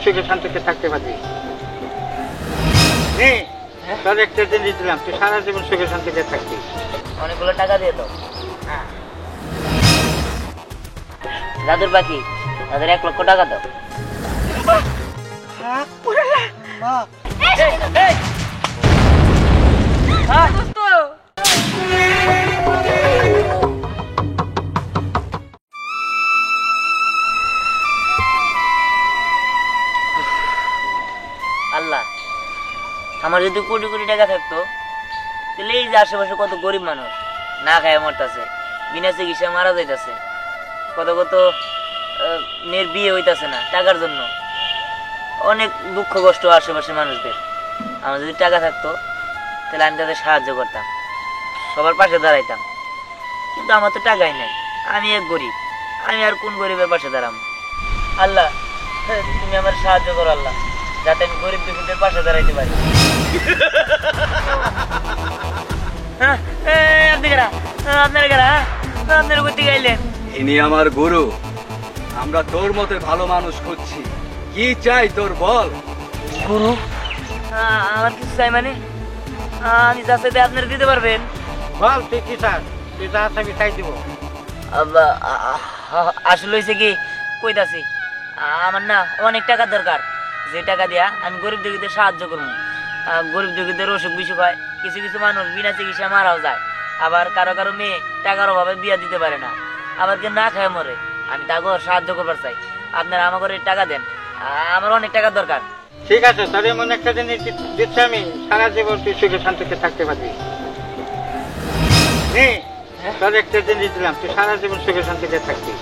সুখে শান্তিতে থাকতে পারবি। তোর একটা জিনিস দিলাম, তুই সারা জীবন সুখে শান্তিতে থাকবি। অনেকগুলো টাকা দিয়ে তো দাদুর পাখি, তাদের 1 লক্ষ টাকা দাও। আল্লাহ, আমার যদি কোটি কোটি টাকা থাকতো তাহলে এই যে আশেপাশে কত গরিব মানুষ না খায় মরতেছে, বিনা চিকিৎসা মারা যাইতেছে, কত কত মেয়ের বিয়ে হইতেছে না টাকার জন্য, অনেক দুঃখ কষ্ট আশেপাশে মানুষদের। আমার যদি টাকা থাকতো তাহলে আমি তাদের সাহায্য করতাম, সবার পাশে দাঁড়াইতাম। কিন্তু আমার তো টাকাই নাই, আমি এক গরিব, আমি আর কোন গরিবের পাশে দাঁড়াবো? আল্লাহ, তুমি আমার সাহায্য করো আল্লাহ, যাতে আমি গরিব দুঃখীদের পাশে দাঁড়াইতে পারি। আপনারা করতে গাইলেন? ইনি আমার গুরু, আমরা তোর মতে ভালো মানুষ খুঁজছি, কি চাই তোর বল। গুরু, আমার কিছু চাই মানে? আমি যা চাইতে আপনারা দিতে পারবেন? বল তুই কি চাস, তুই যা চাবি তাই দিব। আসলে হয়েছে কি, কইতাছি আমার না অনেক টাকার দরকার, যে টাকা দিয়া আমি গরিব দুঃখীদের সাহায্য করবো। গরিব দুঃখীদের অসুখ বিসুখ হয়, কিছু কিছু মানুষ বিনা চিকিৎসা মারাও যায়, আবার কারো কারো মেয়ে টাকার অভাবে বিয়া দিতে পারে না, আবার কেউ না খায় মরে। আমি তাকে সাহায্য করবার চাই, আপনারা আমাকে টাকা দেন, আমার অনেক টাকার দরকার। ঠিক আছে, তোর এমন একটা জিনিস দিচ্ছি আমি, সারা জীবন তুই সুখে শান্তিতে থাকতে পারবি। তোর একটা জিনিস দিলাম, তুই সারা জীবন সুখে শান্তিতে থাকবি।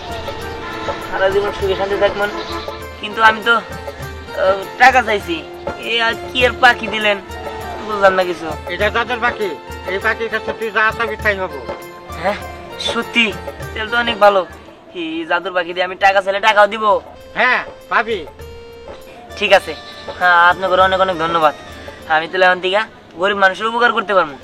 সারা জীবন সুখে শান্তি থাকবেন? কিন্তু আমি তো টাকা চাইছি, এই আর কি আর পাখি দিলেন বুঝলাম না কিছু। এটা যাদের পাখি, এই পাখির কাছে তুই যা চাবি তাই হবো। হ্যাঁ সত্যি? তাহলে তো অনেক ভালো, এই জাদুর পাখি দিয়ে আমি টাকা চাইলে টাকাও দিব? হ্যাঁ পাবি। ঠিক আছে, হ্যাঁ আপনাকে অনেক অনেক ধন্যবাদ। আমি তাহলে এখন থেকে গরিব মানুষের উপকার করতে পারবো।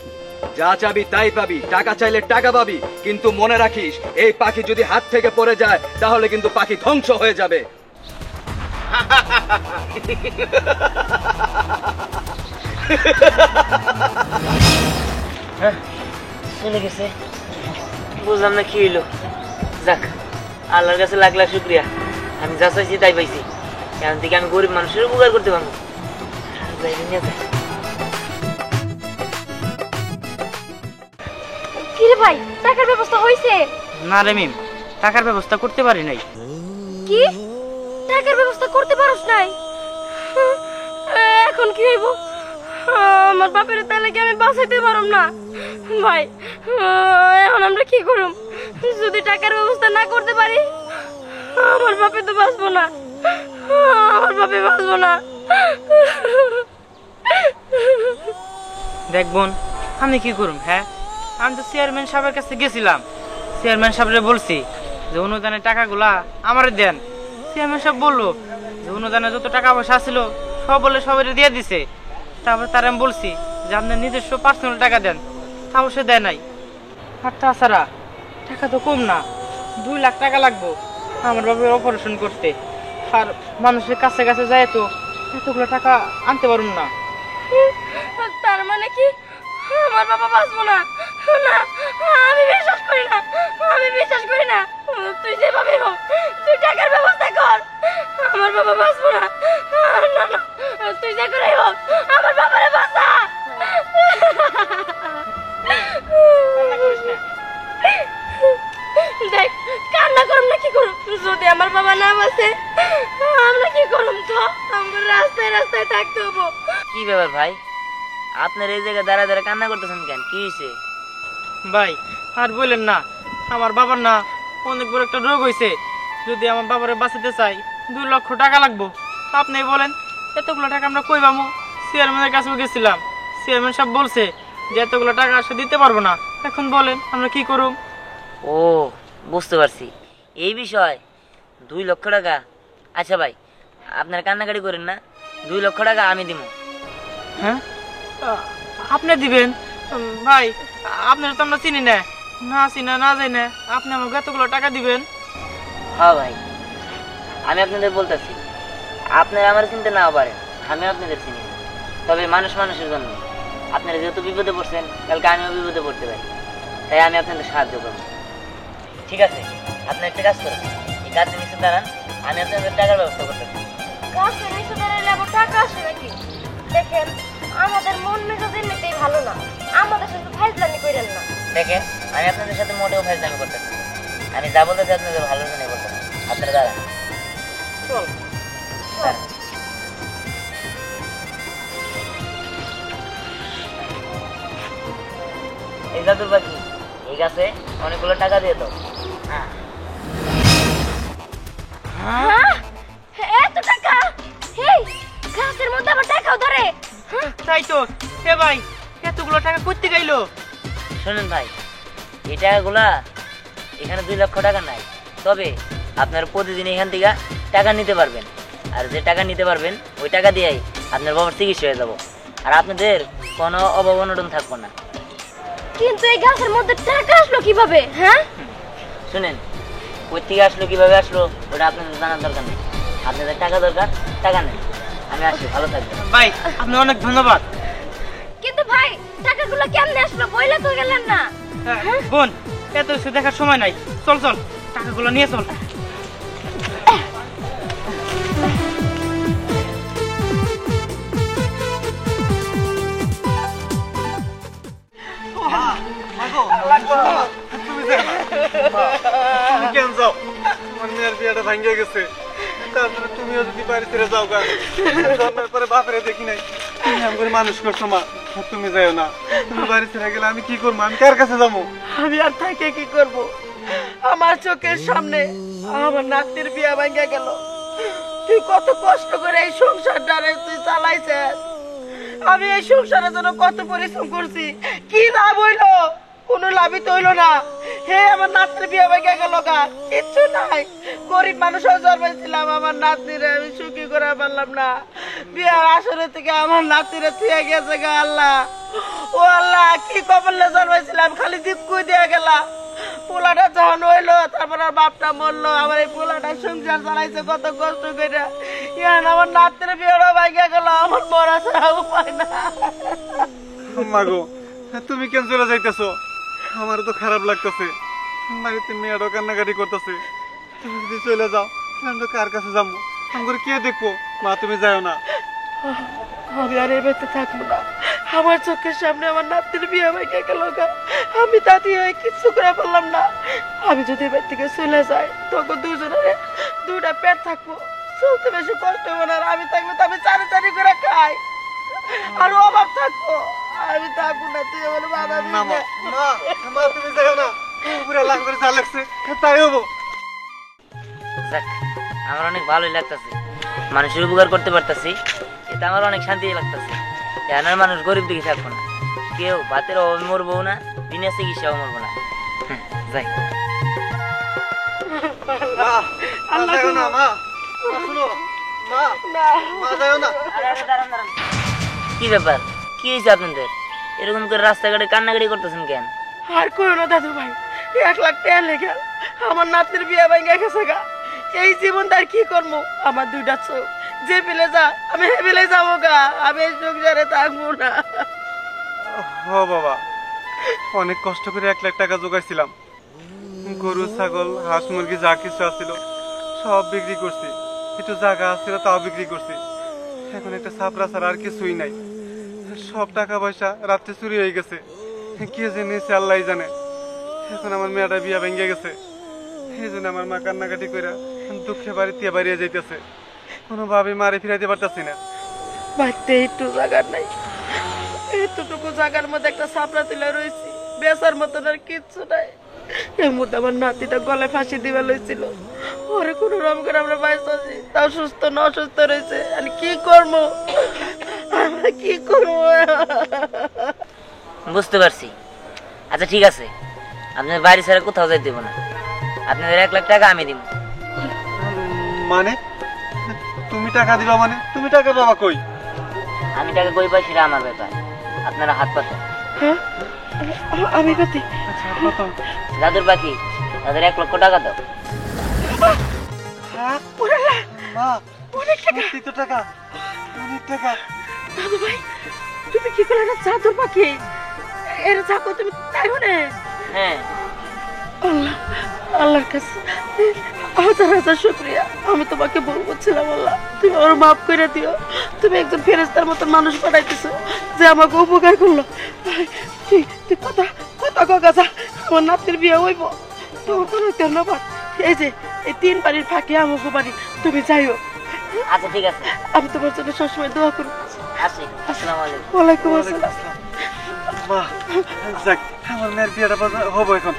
যা চাবি তাই পাবি, টাকা চাইলে টাকা পাবি, কিন্তু মনে রাখিস এই পাখি যদি হাত থেকে পড়ে যায় তাহলে কিন্তু পাখি ধ্বংস হয়ে যাবে। চলে গেছে, বুঝলাম না কি হইলো। যাক, আল্লাহর কাছে লাখ লাখ শুক্রিয়া, আমি যা চাইছি তাই পাইছি। এখন থেকে আমি গরিব মানুষের উপকার করতে পারবো। কিরে ভাই, টাকার ব্যবস্থা হইছে? না রে মিম, টাকার ব্যবস্থা করতে পারি নাই। কি টাকার ব্যবস্থা করতে পারোস নাই? এখন কি হইব? আমার বাপের তাহলে কি আমি বাঁচাইতে পারম না ভাই? এখন আমরা কি করব? যদি টাকার ব্যবস্থা না করতে পারি, আমার বাপে তো বাঁচবো না, আমার বাপে বাঁচবো না। দেখ বোন, আমি কি করুম? হ্যাঁ, আমি তো চেয়ারম্যান সাহেবের কাছে গেছিলাম, চেয়ারম্যান সাহেবরে বলছি যে অনুদানের টাকাগুলা আমারে দেন। চেয়ারম্যান সাহেব বললো যে অনুদানে যত টাকা পয়সা ছিল সব বলে সবাই দিয়ে দিছে। তারপর তার আমি বলছি যে আপনার নিজস্ব পার্সোনাল টাকা দেন, তাও সে দেয় নাই। আর তাছাড়া টাকা তো কম না, 2 লাখ টাকা লাগবো আমার বাবার অপারেশন করতে, আর মানুষের কাছে কাছে যায় তো এতগুলো টাকা আনতে পারুন না। তার মানে কি আমার বাবা বাঁচবো না? না, আমি বিশ্বাস করি না, আমি বিশ্বাস করি না। তুই যেভাবে হোক তুই টাকার ব্যবস্থা কর, আমার বাবা বাঁচবো না। না না, তুই যে করেই হোক আমার বাবারে বাঁচা। দেখ, কান্না করুম না কি করুম? যদি আমার বাবা না বাঁচে আমরা কি করুম? তো আমরা রাস্তায় রাস্তায় থাকতে হবো। কি ব্যাপার ভাই, আপনার এই জায়গায় দাঁড়া দাঁড়া কান্না করতেছেন কেন? কি হয়েছে ভাই আর বললেন না, আমার বাবার না অনেক বড় একটা রোগ হয়েছে, যদি আমার বাবারে বাঁচাতে চাই 2 লক্ষ টাকা লাগবো। আপনি বলেন এতগুলো টাকা আমরা কই পাবো? চেয়ারম্যানের কাছেও গেছিলাম, চেয়ারম্যান সাহেব বলছে যে এতগুলো টাকা সে দিতে পারবো না। এখন বলেন আমরা কি করব? ও বুঝতে পারছি, এই বিষয় 2 লক্ষ টাকা। আচ্ছা ভাই, আপনার কান্নাকাটি করেন না, 2 লক্ষ টাকা আমি দিব। হ্যাঁ, আপনি দিবেন? ভাই আপনার তো আমরা চিনি না, না চিনা না যাই না, আপনি আমাকে এতগুলো টাকা দিবেন? হ্যাঁ ভাই, আমি আপনাদের বলতেছি, আপনারা আমার চিনতে নাও পারেন, আমি আপনাদের চিনি না। তবে মানুষ মানুষের জন্য আপনারা যেহেতু বিপদে পড়ছেন, কালকে আমিও বিপদে পড়তে পারি, তাই আমি আপনাদের সাহায্য করবো। ঠিক আছে, আপনি একটা কাজ করেন, এই কাজের নিচে দাঁড়ান, আমি আপনাদের টাকার ব্যবস্থা করতেছি। গাছের নিচে দাঁড়াইলে আবার টাকা আসে নাকি? দেখেন, আমাদের মন মেজাজ এমনিতেই ভালো না, আমাদের সাথে ফাইজলামি করেন না। দেখেন, আমি আপনাদের সাথে মোটেও ফাইজলামি করতেছি না। আমি যা বলতেছি আপনাদের ভালো জন্য বলতেছি। আপনারা দাঁড়ান। চল। দাঁড়ান। এই জাদুর পাখি, এই গাছে অনেকগুলো টাকা দিয়ে দাও। হ্যাঁ? এত টাকা? হেই, গাছের মধ্যে আবার টাকাও ধরে? তাই তো। হে ভাই, এতগুলো টাকা করতে গেলো? শোনেন ভাই, এই টাকাগুলা এখানে 2 লক্ষ টাকা নাই, তবে আপনার প্রতিদিন এখান থেকে টাকা নিতে পারবেন। আর যে টাকা নিতে পারবেন ওই টাকা দিয়েই আপনার বাবার চিকিৎসা হয়ে যাব, আর আপনাদের কোনো অভাব অনটন থাকবো না। কিন্তু এই গাছের মধ্যে টাকা আসলো কিভাবে? হ্যাঁ, শুনেন, কই থেকে আসলো কিভাবে আসলো ওটা আপনাদের জানার দরকার নেই। আপনাদের টাকা দরকার, টাকা নেই। আমি আসি, ভালো থাকবেন। ভাই, আপনি অনেক ধন্যবাদ। কিন্তু ভাই টাকাগুলো কেমনে আসলো বইলে তো গেলেন না। বোন, এত কিছু দেখার সময় নাই, চল চল, টাকাগুলো নিয়ে চল। তুমি কেন যাও? আমার মেয়ের বিয়েটা ভাঙ্গে গেছে, তারপরে তুমিও যদি বাড়ি ছেড়ে যাও গা, জন্মের পরে বাপরে দেখি নাই, তুমি আমি করে মানুষ করছো মা, তুমি যাও না। তুমি বাড়ি ছেড়ে গেলে আমি কি করবো? আমি কার কাছে যাবো? আমি আর থাকে কি করব? আমার চোখের সামনে আমার নাতির বিয়া ভাঙ্গা গেল। তুই কত কষ্ট করে এই সংসারটারে তুই চালাইছিস, আমি এই সংসারের জন্য কত পরিশ্রম করছি, কি লাভ হইলো? কোনো লাভই তো হইলো না। হে, আমার নাতির বিয়া ভাঙ্গা গেল গা, কিচ্ছু নাই। গরিব মানুষ হয়ে জন্মেছিলাম, আমার নাতিরে আমি সুখী করে পারলাম না। বিয়ার আসরে থেকে আমার নাতিরে থুয়ে গেছে গা আল্লাহ। ও আল্লাহ, কি কপালে জন্মেছিলাম, খালি দিক্কু দিয়ে গেলাম। পোলাটা যখন হইলো, তারপর আর বাপটা মরলো, আমার এই পোলাটা সংসার চালাইছে কত কষ্ট করে। ইয়ান আমার নাতির বিয়েটা ভাঙ্গা গেল, আমার মরা ছাড়া উপায় না। মাগো, তুমি কেন চলে যাইতেছো? আমার তো খারাপ লাগতেছে, বাড়িতে মেয়েটাও কান্নাকাটি করতেছে। তুমি যদি চলে যাও, আমি তো কার কাছে যাবো? আমি করে কে দেখবো? মা, তুমি যাও না। আমি আর এই বাড়িতে থাকবো না। আমার চোখের সামনে আমার নাতির বিয়ে ভাঙ্গা গেল গা, আমি দাদি হয়ে কিচ্ছু করে পারলাম না। আমি যদি এবার থেকে চলে যাই, তখন দুজনের দুটা পেট থাকবো, চলতে বেশি কষ্ট হবে না। আর আমি থাকলে তো আমি চারি চারি করে খাই, আর অভাব থাকবো। আমি থাকবো না, তুই আমার বাবা না মা, মা, মা, তুমি যাও না। পুরা লাখ করে যা লাগছে তাই হবো। যাক, আমার অনেক ভালোই লাগতেছে, মানুষের উপকার করতে পারতেছি, এতে আমার অনেক শান্তি লাগতেছে। এখানের মানুষ গরিব দিকে থাকবো না, কেউ ভাতের অভাবে মরবো না, বিনা চিকিৎসাও মরবো না। যাই। মা, মা, যাও না, মা। মা, শুনো, মা, মা, যাও না। কি ব্যাপার, কি হয়েছে আপনাদের? এরকম করে রাস্তাঘাটে কান্নাকাটি করতেছেন কেন? আর করো না দাদু ভাই, 1 লাখ টাকা লেগে আমার নাতির বিয়ে ভাঙ্গা গেছে গা। এই জীবনটা আর কি করবো? আমার 2টা চোখ, যে পেলে যা আমি হে পেলে যাবো গা। আমি এই সংসারে থাকবো না। ও বাবা, অনেক কষ্ট করে 1 লাখ টাকা জোগাইছিলাম। গরু, ছাগল, হাঁস, মুরগি যা কিছু আছিল সব বিক্রি করছি, একটু জায়গা আছিল তাও বিক্রি করছি। এখন একটা ছাপড়া ছাড়া আর কিছুই নাই। সব টাকা পয়সা রাত্রে চুরি হয়ে গেছে, কে যে নিয়েছে আল্লাহ জানে। এখন আমার মেয়েটা বিয়া ভেঙে গেছে, এই জন্য আমার মা কান্নাকাটি করে দুঃখে বাড়িতে বাড়িয়ে যাইতেছে। কোনোভাবে মারে ফিরাইতে পারতেছি না। বাড়িতে একটু জায়গা নাই, এতটুকু জায়গার মধ্যে একটা ছাপড়া তুলে রয়েছি, বেচার মতন আর কিচ্ছু নাই। এর মধ্যে আমার নাতিটা গলায় ফাঁসি দিবা লইছিল, ওরে কোনো রকম করে আমরা বাইসাছি, তাও সুস্থ না অসুস্থ রয়েছে। আর কি করবো, আমরা কি করবো? বুঝতে পারছি। আচ্ছা ঠিক আছে, আপনার বাড়ি ছাড়া কোথাও যাইতে দেবো না, আপনাদের 1 লাখ টাকা আমি দিব। মানে তুমি টাকা দিবা? মানে তুমি টাকা পাবা কই? আমি টাকা কই পাই সেটা আমার ব্যাপার, আপনারা হাত পাতেন। হ্যাঁ, আমি পাতি। দাদুর পাখি, তাদের 1 লক্ষ টাকা দাও। মা, অনেক টাকা। সত্যি তো টাকা, অনেক টাকা। দাদু ভাই তুমি কি করলে? একটা চাদর পাখি এর থাকো তুমি তাই মনে। হ্যাঁ আল্লাহ, আল্লাহর কাছে হাজার হাজার শুকরিয়া। আমি তোমাকে ভুল করছিলাম আল্লাহ, তুমি আমার মাফ করে দিও। তুমি একজন ফেরেশতার মতন মানুষ পাঠাইতেছো যে আমাকে উপকার করলো। তুই তুই কথা কথা কাকা, আমার নাতির বিয়ে হইব, তোমাকে অনেক ধন্যবাদ। এই যে এই 3 বাড়ির ফাঁকে আমাকে বাড়ি, তুমি যাইও। আচ্ছা ঠিক আছে, আমি তোমার জন্য সবসময় দোয়া করব। আসি। আসসালামু আলাইকুম। ওয়ালাইকুম ওয়ালাইকুম আসসালাম। আসসালাম। বাহ, যাক আমার মেয়ের বিয়েটা হবো এখন।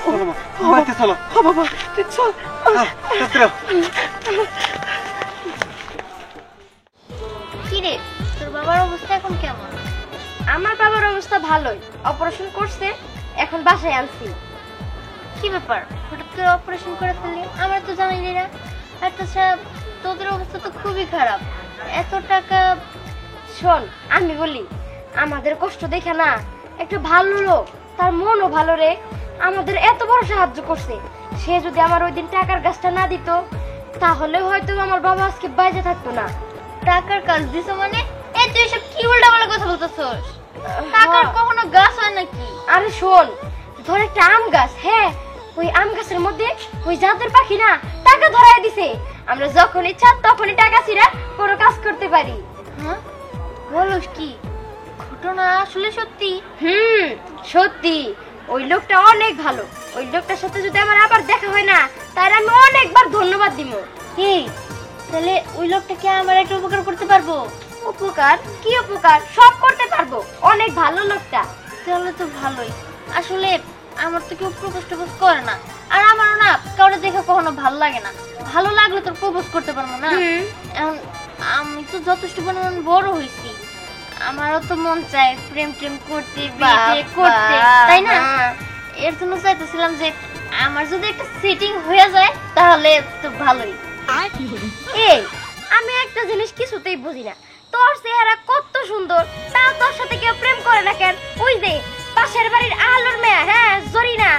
চলো মা, বাড়িতে চলো। ও বাবা তুই চল। তাড়াতাড়ি। কি রে, তোর বাবার অবস্থা এখন কেমন? আমার বাবার অবস্থা ভালোই, অপারেশন করছে, এখন বাসায় আনছি। কি ব্যাপার, হঠাৎ করে অপারেশন করে ফেললি? আমরা তো জানি না। আর তাছাড়া তোদের অবস্থা তো খুবই খারাপ, এত টাকা। শোন আমি বলি, আমাদের কষ্ট দেখে না একটা ভালো লোক, তার মনও ভালো রে, আমাদের এত বড় সাহায্য করছে। সে যদি আমার ওই দিন টাকার গাছটা না দিত, তাহলে হয়তো আমার বাবা আজকে বাইরে থাকতো না। টাকার গাছ দিছো মানে? এই তুই সব কি উল্টাপাল্টা কথা বলতেছস? টাকার কখনো গাছ হয় নাকি? আরে শোন, ধর একটা আম গাছ, হ্যাঁ ওই আম গাছের মধ্যে ওই জাদুর পাখি না টাকা ধরায় দিছে। আমরা যখন ইচ্ছা তখনই টাকা ছিঁড়া কোনো কাজ করতে পারি। হ্যাঁ বলস কি? ঘটনা আসলে সত্যি? সত্যি। ওই লোকটা অনেক ভালো, ওই লোকটার সাথে যদি আমার আবার দেখা হয় না, তার আমি অনেকবার ধন্যবাদ দিব। কি তাহলে ওই লোকটাকে আমার একটা উপকার করতে পারবো? উপকার? কি উপকার? সব করতে পারবো, অনেক ভালো লোকটা। তাহলে তো ভালোই। আসলে আমার তো কেউ প্রপোজ টোপোজ করে না, আর আমারও না কাউকে দেখে কখনো ভালো লাগে না। ভালো লাগলে তো প্রপোজ করতে পারবো না। এখন আমি তো যথেষ্ট পরিমাণ বড় হয়েছি, আমারও তো মন চায় প্রেম টেম করতে, বিয়ে করতে, তাই না? এর জন্য চাইতেছিলাম যে আমার যদি একটা সেটিং হয়ে যায় তাহলে তো ভালোই। এই আমি একটা জিনিস কিছুতেই বুঝি না, তোর চেহারা কত সুন্দর, তাও তোর সাথে কেউ প্রেম করে না কেন? ওই যে পাশের বাড়ির আলোর মেয়ে, হ্যাঁ জরিনা,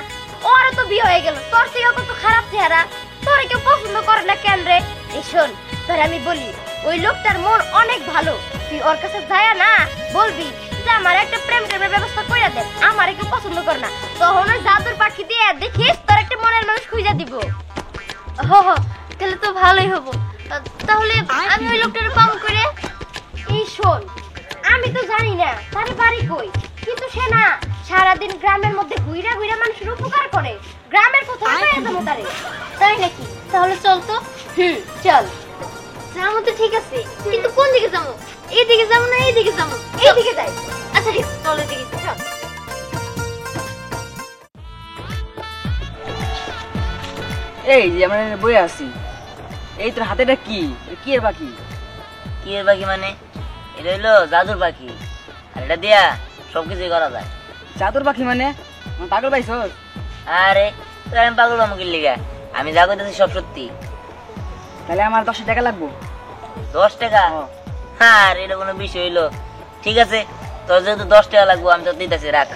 ওরও তো বিয়ে হয়ে গেল, তোর থেকে কত খারাপ চেহারা, তোর কেউ পছন্দ করে না কেন রে? এই শোন, তোর আমি বলি, ওই লোকটার মন অনেক ভালো, তুই ওর কাছে যায় না বলবি যে আমার একটা প্রেম টেমের ব্যবস্থা করে দেন, আমার কেউ পছন্দ করে না, তখন ওই জাদুর পাখি দিয়ে দেখিস তোর একটা মনের মানুষ খুঁজে দিব। হো হো, তাহলে তো ভালোই হবো। তাহলে আমি ওই লোকটার পাম করে। এই শোন, আমি তো জানি না তার বাড়ি কই, কিন্তু সে না সারাদিন গ্রামের মধ্যে ঘুরে ঘুরে মানুষের উপকার করে, গ্রামের কোথাও পেয়ে যাবো তারে। তাই নাকি? তাহলে চল তো। চল। যাবো তো ঠিক আছে, কিন্তু কোন দিকে যাবো? এইদিকে যাবো না এইদিকে যাবো? এইদিকে যাই। আচ্ছা ঠিক আছে, চল এদিকে চল। এই যে আমরা বই আছি, এই তোর হাতেটা কি? কি এর পাখি? কি এর পাখি মানে? এটা হইলো জাদুর পাখি, আর এটা দিয়া সবকিছুই করা যায়। জাদুর পাখি মানে? পাগল পাইছস? আরে তোর আমি পাগল আমাকে লিগা, আমি যা করতেছি সব সত্যি। তাহলে আমার 10 টাকা লাগবো। 10 টাকা? হ্যাঁ, আর এটা কোনো বিষয় হইলো? ঠিক আছে, তোর যেহেতু 10 টাকা লাগবো, আমি তো দিতেছি, রাখ।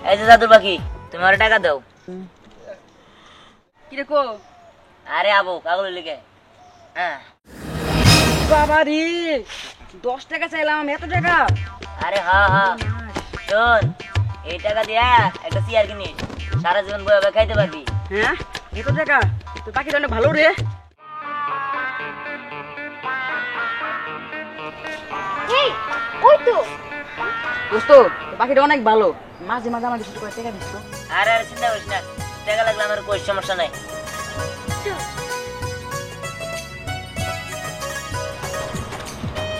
এই যে জাদুর পাখি, তুমি আমার টাকা দাও। কি রে কো? আরে আবো পাগল লিগে। হ্যাঁ বাবা রে, 10 টাকা চাইলাম, এত টাকা? আরে হ্যাঁ হ্যাঁ, শোন, এই টাকা দিয়া একটা চেয়ার কিনিস, সারা জীবন বই হবে খাইতে পারবি। হ্যাঁ এত টাকা? তোর পাখিটা অনেক ভালো রে। এই ওই তো দোস্ত, তোর পাখিটা অনেক ভালো, মাঝে মাঝে আমাকে কিছু করে টাকা দিস তো। আরে আরে চিন্তা করিস না, টাকা লাগলে আমার કોઈ সমস্যা নাই।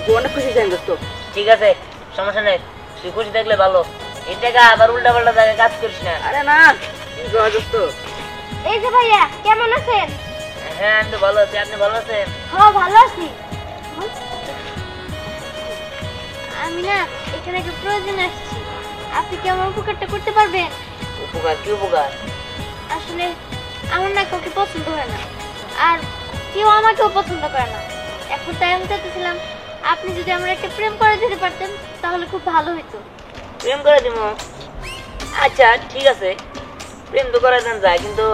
তুই অনেক খুশি যাই দোস্ত। ঠিক আছে, সমস্যা নেই, তুই খুশি থাকলে ভালো। এই টাকা আবার উল্টা পাল্টা জায়গায় কাজ করিস না। আরে না, কি কর দোস্ত? এই যে ভাইয়া, কেমন আছেন? হ্যাঁ আমি তো ভালো আছি, আপনি ভালো আছেন? হ্যাঁ ভালো আছি। আমি না এখানে একটা প্রয়োজনে আসছি, আপনি কি আমার উপকারটা করতে পারবেন? উপকার? কি উপকার? আসলে আমার না কাউকে পছন্দ হয় না, আর কেউ আমাকেও পছন্দ করে না। এখন তাই আমি চাইতেছিলাম আপনি যদি আমার একটা প্রেম করে দিতে পারতেন তাহলে খুব ভালো হতো। প্রেম করে দিব? আচ্ছা ঠিক আছে, প্রেম তো করে দেন যায়, কিন্তু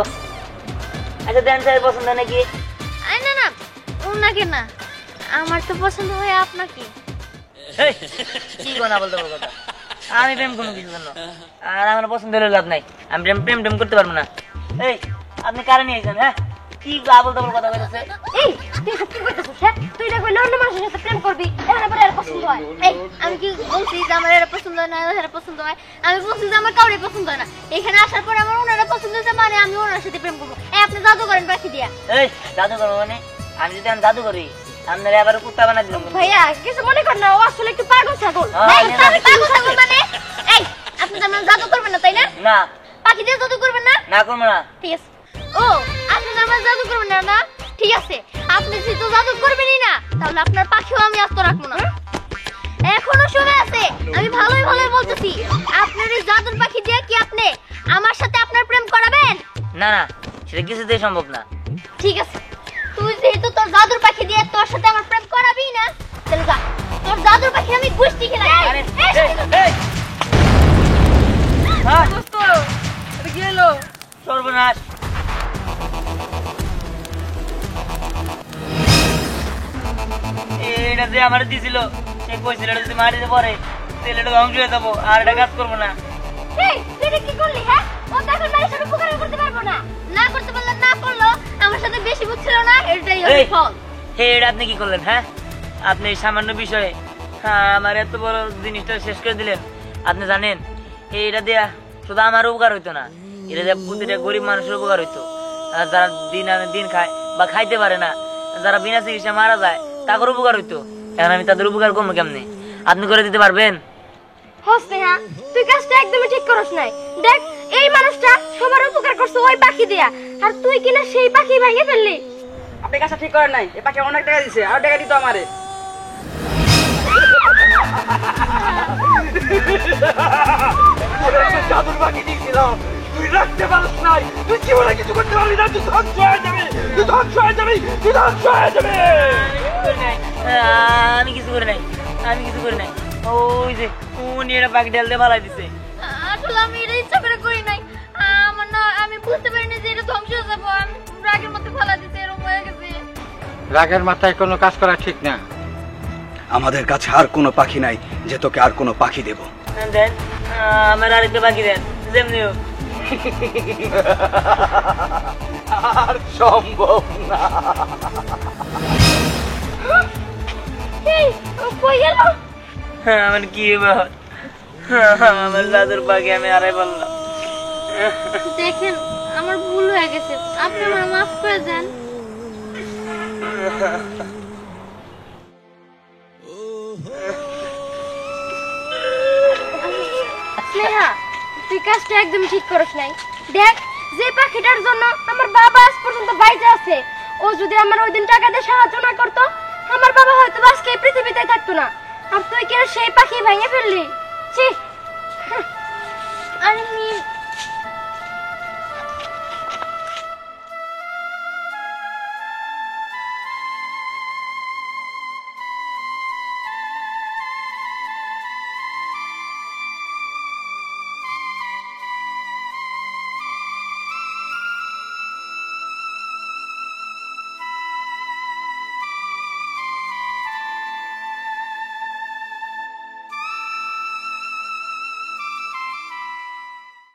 আচ্ছা দেন স্যার পছন্দ নাকি? আরে না না, ওনাকে না, আমার তো পছন্দ হয় আপনাকে। এই, কি না বলতে পারবো কথা? আমি প্রেম কোনো কিছু জন্য, আর আমার পছন্দ হলে লাভ নাই। আমি প্রেম প্রেম প্রেম করতে পারবো না। এই, আপনি কারে নিয়েছেন? হ্যাঁ, কি আবল তাবল কথা বলতেছে? এই তুই সব কি করতেছিস? হ্যাঁ, তুই না কইলে অন্য মানুষের সাথে প্রেম করবি, এখন আবার এর পছন্দ হয়। এই আমি কি বলছি যে আমার এর পছন্দ হয় না, এর পছন্দ হয়? আমি বলছি যে আমার কাউরে পছন্দ হয় না। এখানে আসার পর আমার ওনারা পছন্দ হয়েছে মানে আমি ওনার সাথে প্রেম করবো। এই আপনি জাদু করেন পাখি দিয়া। এই, জাদু করবো মানে? আমি যদি আমি জাদু করি, আপনারা আবার কুত্তা বানা দিলাম। ভাইয়া কিছু মনে কর না, ও আসলে একটু পাগল ছাগল। হ্যাঁ, এই পাগল ছাগল মানে? এই আপনি তো আমার জাদু করবেন না তাই না? না, পাখি দিয়ে জাদু করবেন না? না করবো না। ঠিক আছে। ও আপনি তো আমার জাদু করবেন না না? ঠিক আছে, আপনি যেহেতু জাদু করবেনই না, তাহলে আপনার পাখিও আমি আস্ত রাখবো না। এখনো সময় আছে, আমি ভালোই ভালোই বলতেছি। আপনার এই জাদুর পাখি দিয়ে কি আপনি আমার সাথে আপনার প্রেম করাবেন? না না, সেটা কিছুতেই সম্ভব না। ঠিক আছে, তুই যেহেতু তোর জাদুর পাখি দিয়ে তোর সাথে আমার প্রেম করাবি না, তাহলে যা, তোর জাদুর পাখি আমি গুষ্টি খেলাই। আরে, এই, হ্যাঁ, দোস্ত এটা কি হলো? সর্বনাশ। এটা যে আমার দিছিল, সে কইছিল এটা যদি মাটিতে পড়ে তাহলে এটা ধ্বংস হয়ে যাবো, আর এটা কাজ করবো না। এই তুই এটা কি করলি? হ্যাঁ, ও তো এখন মানুষের উপকার করতে পারবো না, না করতে পারলে না করলো, আমার সাথে বেশি বুঝছিল না, এটাই এই, ওর ফল। এটা আপনি কি করলেন? হ্যাঁ, আপনি এই সামান্য বিষয়ে আমার এত বড় জিনিসটা শেষ করে দিলেন। আপনি জানেন এটা দেয়া শুধু আমার উপকার হইতো না, এটা দেয়া প্রতিটা গরিব মানুষের উপকার হইতো। আর যারা দিন আনে দিন খায় বা খাইতে পারে না, যারা বিনা চিকিৎসা মারা যায়, তাদের উপকার হইতো। এখন আমি তাদের উপকার করবো কেমনে? আপনি করে দিতে পারবেন? হসনে হ্যাঁ, তুই কাজটা একদমই ঠিক করস নাই। দেখ এই মানুষটা সবার উপকার করছে ওই পাখি দিয়া, আর তুই কিনা সেই পাখি ভেঙে ফেললি। আপনি কাজটা ঠিক করেন নাই, এ পাখি অনেক টাকা দিছে, আর টাকা দিত আমারে। জাদুর বাকি দিয়েছিলাম, তুই রাখতে পারিস নাই, তুই জীবনে কিছু করতে পারলি না, তুই ধ্বংস হয়ে যাবি, তুই ধ্বংস হয়ে যাবি, তুই ধ্বংস হয়ে যাবি। আমি কিছু করে নাই, আমি কিছু করে নাই। ওই যে উনি এটা পাখি ডাল দিয়ে ভালাই দিছে। আসলে আমি এটা ইচ্ছা করে করি নাই, আমার না, আমি বুঝতে পারিনি যে এটা ধ্বংস হয়ে যাবো, আমি রাগের মধ্যে ফেলা দিতে এরকম হয়ে গেছে। রাগের মাথায় কোনো কাজ করা ঠিক না। আমাদের কাছে আর কোনো পাখি নাই যে তোকে আর কোনো পাখি দেব। দেন, আমার আরেকটা পাখি দেন, যেমনি হোক। আর সম্ভব না। এই ও কই গেল? আমার কি ব্যাপার? আমার দাদুর পাখি আমি আড়াই বললাম। দেখেন আমার ভুল হয়ে গেছে, আপনি আমার মাফ করে দেন। স্নেহা, তুই কাজটা একদম ঠিক করিস নাই। দেখ যে পাখিটার জন্য আমার বাবা আজ পর্যন্ত বাইরে আছে, ও যদি আমার ওই দিন টাকা দিয়ে সাহায্য না করতো, আমার বাবা হয়তো আজকে এই পৃথিবীতে থাকতো না। আর তুই কি সেই পাখি ভেঙে ফেললি? ছি।